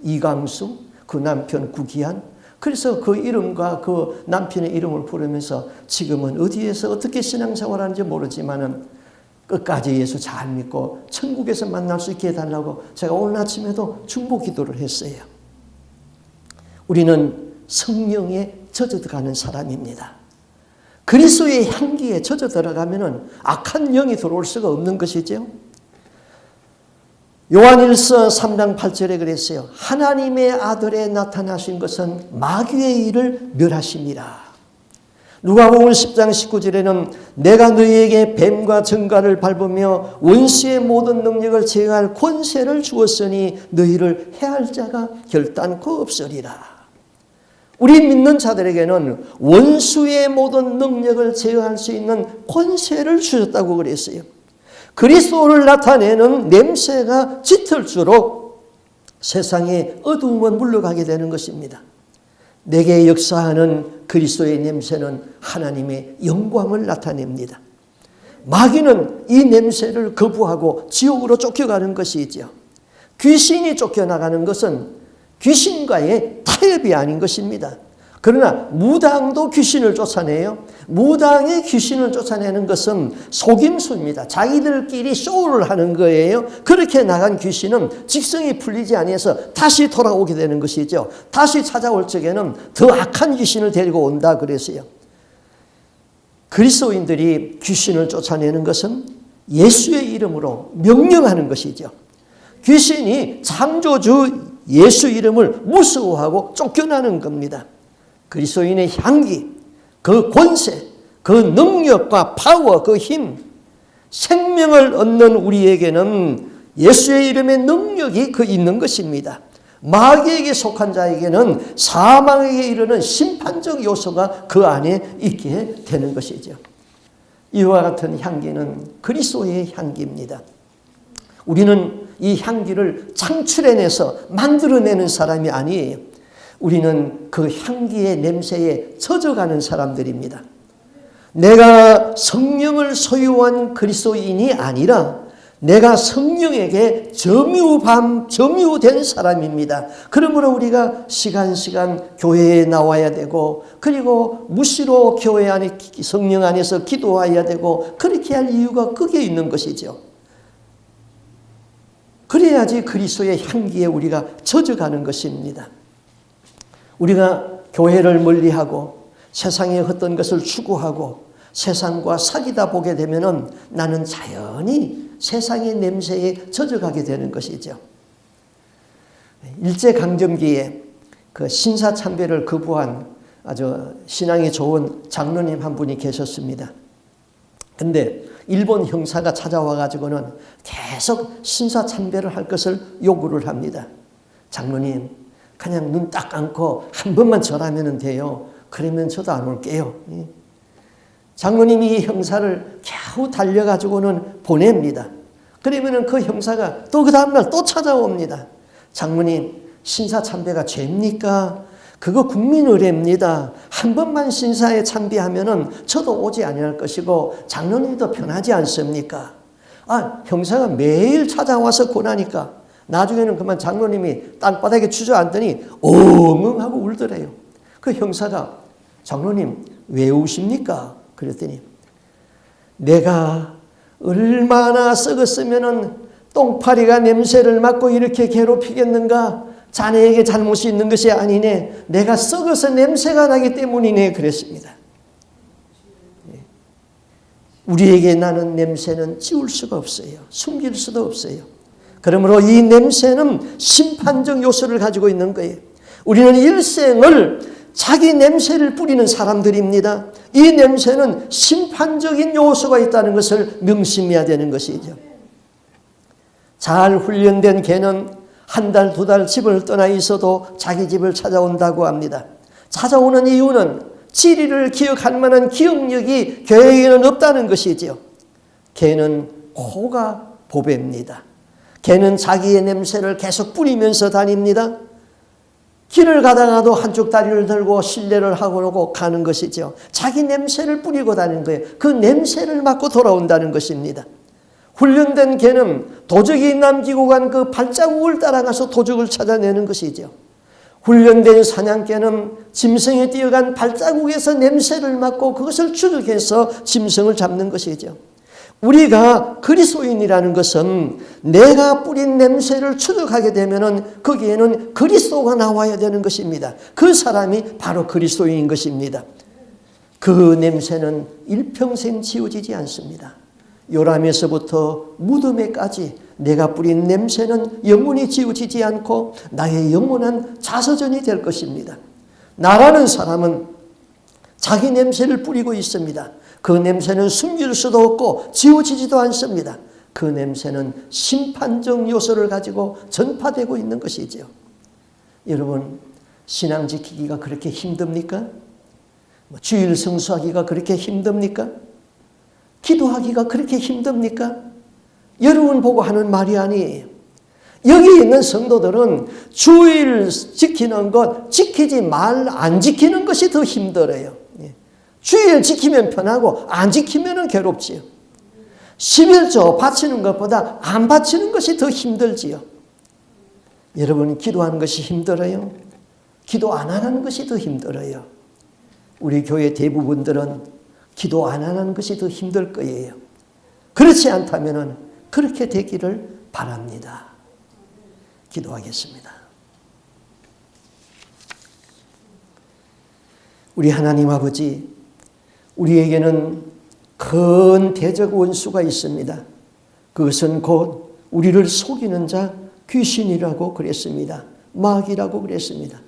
이강수, 그 남편 구기한. 그래서 그 이름과 그 남편의 이름을 부르면서 지금은 어디에서 어떻게 신앙생활하는지 모르지만은 끝까지 예수 잘 믿고 천국에서 만날 수 있게 해달라고 제가 오늘 아침에도 중보 기도를 했어요. 우리는 성령에 젖어 들어가는 사람입니다. 그리스도의 향기에 젖어 들어가면은 악한 영이 들어올 수가 없는 것이죠. 요한일서 3장 8절에 그랬어요. 하나님의 아들에 나타나신 것은 마귀의 일을 멸하심이라. 누가복음 10장 19절에는 내가 너희에게 뱀과 정갈을 밟으며 원수의 모든 능력을 제어할 권세를 주었으니 너희를 해할 자가 결단코 없으리라. 우리 믿는 자들에게는 원수의 모든 능력을 제어할 수 있는 권세를 주셨다고 그랬어요. 그리스도를 나타내는 냄새가 짙을수록 세상의 어두움은 물러가게 되는 것입니다. 내게 역사하는 그리스도의 냄새는 하나님의 영광을 나타냅니다. 마귀는 이 냄새를 거부하고 지옥으로 쫓겨가는 것이죠. 귀신이 쫓겨나가는 것은 귀신과의 타협이 아닌 것입니다. 그러나 무당도 귀신을 쫓아내요. 무당이 귀신을 쫓아내는 것은 속임수입니다. 자기들끼리 쇼를 하는 거예요. 그렇게 나간 귀신은 직성이 풀리지 아니해서 다시 돌아오게 되는 것이죠. 다시 찾아올 적에는 더 악한 귀신을 데리고 온다 그랬어요. 그리스도인들이 귀신을 쫓아내는 것은 예수의 이름으로 명령하는 것이죠. 귀신이 창조주 예수 이름을 무서워하고 쫓겨나는 겁니다. 그리스도인의 향기, 그 권세, 그 능력과 파워, 그 힘, 생명을 얻는 우리에게는 예수의 이름의 능력이 그 있는 것입니다. 마귀에게 속한 자에게는 사망에게 이르는 심판적 요소가 그 안에 있게 되는 것이죠. 이와 같은 향기는 그리스도의 향기입니다. 우리는 이 향기를 창출해내서 만들어내는 사람이 아니에요. 우리는 그 향기의 냄새에 젖어가는 사람들입니다. 내가 성령을 소유한 그리스도인이 아니라 내가 성령에게 점유된 사람입니다. 그러므로 우리가 시간 교회에 나와야 되고, 그리고 무시로 교회 안에 성령 안에서 기도해야 되고, 그렇게 할 이유가 거기에 있는 것이죠. 그래야지 그리스도의 향기에 우리가 젖어가는 것입니다. 우리가 교회를 멀리하고 세상의 어떤 것을 추구하고 세상과 사귀다 보게 되면은 나는 자연히 세상의 냄새에 젖어가게 되는 것이죠. 일제강점기에 그 신사참배를 거부한 아주 신앙이 좋은 장로님 한 분이 계셨습니다. 근데 일본 형사가 찾아와 가지고는 계속 신사참배를 할 것을 요구를 합니다. 장로님, 그냥 눈 딱 감고 한 번만 절하면 돼요. 그러면 저도 안 올게요. 장로님이 이 형사를 겨우 달려가지고는 보냅니다. 그러면 그 형사가 또 그 다음날 또 찾아옵니다. 장로님, 신사참배가 죄입니까? 그거 국민의례입니다. 한 번만 신사에 참배하면은 저도 오지 아니할 것이고 장로님도 편하지 않습니까? 형사가 매일 찾아와서 권하니까 나중에는 그만 장로님이 땅바닥에 주저앉더니 엉엉 하고 울더래요. 그 형사가 장로님 왜 우십니까? 그랬더니 내가 얼마나 썩었으면은 똥파리가 냄새를 맡고 이렇게 괴롭히겠는가? 자네에게 잘못이 있는 것이 아니네. 내가 썩어서 냄새가 나기 때문이네. 그랬습니다. 우리에게 나는 냄새는 지울 수가 없어요. 숨길 수도 없어요. 그러므로 이 냄새는 심판적 요소를 가지고 있는 거예요. 우리는 일생을 자기 냄새를 뿌리는 사람들입니다. 이 냄새는 심판적인 요소가 있다는 것을 명심해야 되는 것이죠. 잘 훈련된 개는 한 달, 두 달 집을 떠나 있어도 자기 집을 찾아온다고 합니다. 찾아오는 이유는 지리를 기억할 만한 기억력이 개에게는 없다는 것이죠. 개는 코가 보배입니다. 개는 자기의 냄새를 계속 뿌리면서 다닙니다. 길을 가다가도 한쪽 다리를 들고 실례를 하고 가는 것이죠. 자기 냄새를 뿌리고 다니는 거예요. 그 냄새를 맡고 돌아온다는 것입니다. 훈련된 개는 도적이 남기고 간 그 발자국을 따라가서 도적을 찾아내는 것이죠. 훈련된 사냥개는 짐승이 뛰어간 발자국에서 냄새를 맡고 그것을 추적해서 짐승을 잡는 것이죠. 우리가 그리스도인이라는 것은 내가 뿌린 냄새를 추적하게 되면은 거기에는 그리스도가 나와야 되는 것입니다. 그 사람이 바로 그리스도인인 것입니다. 그 냄새는 일평생 지워지지 않습니다. 요람에서부터 무덤에까지 내가 뿌린 냄새는 영원히 지워지지 않고 나의 영원한 자서전이 될 것입니다. 나라는 사람은 자기 냄새를 뿌리고 있습니다. 그 냄새는 숨길 수도 없고 지워지지도 않습니다. 그 냄새는 심판적 요소를 가지고 전파되고 있는 것이죠. 여러분, 신앙 지키기가 그렇게 힘듭니까? 주일 성수하기가 그렇게 힘듭니까? 기도하기가 그렇게 힘듭니까? 여러분 보고 하는 말이 아니에요. 여기 있는 성도들은 주일 지키는 것, 지키지 안 지키는 것이 더 힘들어요. 주일 지키면 편하고 안 지키면 괴롭지요. 11조 바치는 것보다 안 바치는 것이 더 힘들지요. 여러분, 기도하는 것이 힘들어요? 기도 안 하는 것이 더 힘들어요. 우리 교회 대부분들은 기도 안 하는 것이 더 힘들 거예요. 그렇지 않다면 그렇게 되기를 바랍니다. 기도하겠습니다. 우리 하나님 아버지, 우리에게는 큰 대적 원수가 있습니다. 그것은 곧 우리를 속이는 자, 귀신이라고 그랬습니다. 마귀라고 그랬습니다.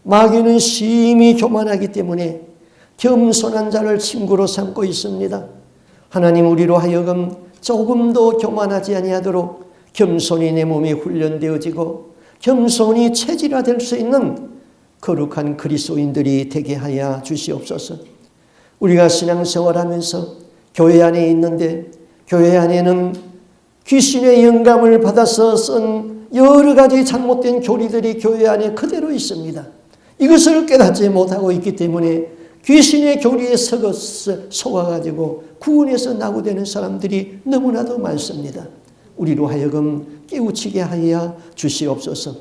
마귀는 심히 교만하기 때문에 겸손한 자를 친구로 삼고 있습니다. 하나님, 우리로 하여금 조금도 교만하지 아니하도록 겸손히 내 몸이 훈련되어지고 겸손히 체질화될 수 있는 거룩한 그리스도인들이 되게 하여 주시옵소서. 우리가 신앙생활하면서 교회 안에 있는데 교회 안에는 귀신의 영감을 받아서 쓴 여러 가지 잘못된 교리들이 교회 안에 그대로 있습니다. 이것을 깨닫지 못하고 있기 때문에 귀신의 교리에 속아가지고 구원에서 낙오되는 사람들이 너무나도 많습니다. 우리로 하여금 깨우치게 하여 주시옵소서.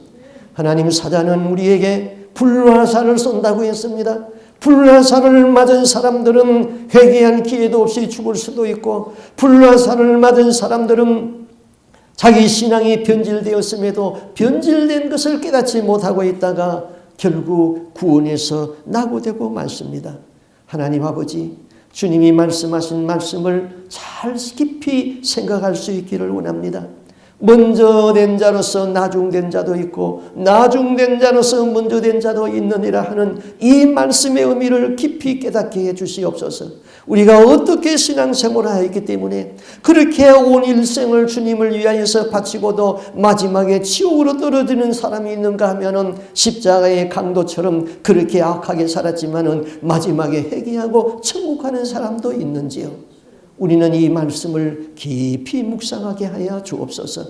하나님, 사단은 우리에게 불화살을 쏜다고 했습니다. 불화살을 맞은 사람들은 회개한 기회도 없이 죽을 수도 있고, 불화살을 맞은 사람들은 자기 신앙이 변질되었음에도 변질된 것을 깨닫지 못하고 있다가 결국 구원에서 낙오되고 말습니다. 하나님 아버지, 주님이 말씀하신 말씀을 잘 깊이 생각할 수 있기를 원합니다. 먼저 된 자로서 나중된 자도 있고 나중된 자로서 먼저 된 자도 있느니라 하는 이 말씀의 의미를 깊이 깨닫게 해 주시옵소서. 우리가 어떻게 신앙생활을 하였기 때문에 그렇게 온 일생을 주님을 위하여서 바치고도 마지막에 지옥으로 떨어지는 사람이 있는가 하면은 십자가의 강도처럼 그렇게 악하게 살았지만은 마지막에 회개하고 천국 가는 사람도 있는지요. 우리는 이 말씀을 깊이 묵상하게 하여 주옵소서.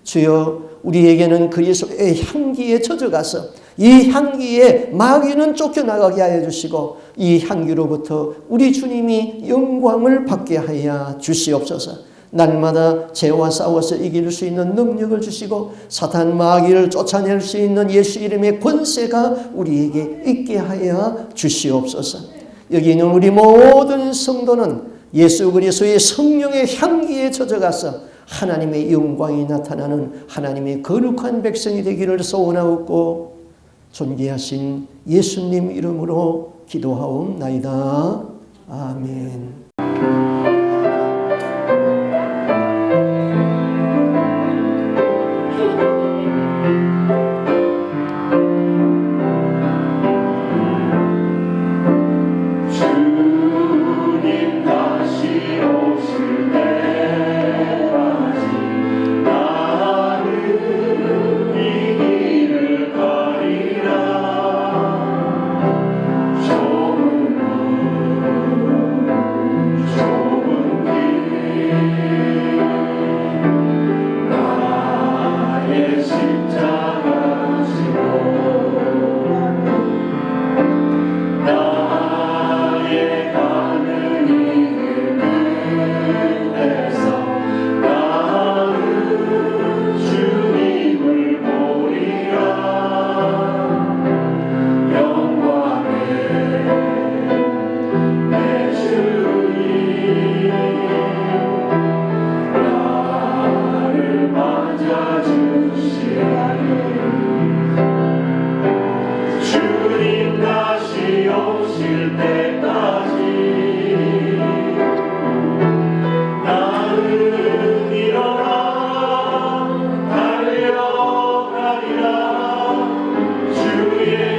주여, 우리에게는 그리스도의 향기에 젖어가서 이 향기에 마귀는 쫓겨나가게 하여 주시고 이 향기로부터 우리 주님이 영광을 받게 하여 주시옵소서. 날마다 죄와 싸워서 이길 수 있는 능력을 주시고 사탄 마귀를 쫓아낼 수 있는 예수 이름의 권세가 우리에게 있게 하여 주시옵소서. 여기 있는 우리 모든 성도는 예수 그리스도의 성령의 향기에 젖어가서 하나님의 영광이 나타나는 하나님의 거룩한 백성이 되기를 소원하옵고 존귀하신 예수님 이름으로 기도하옵나이다. 아멘. 주의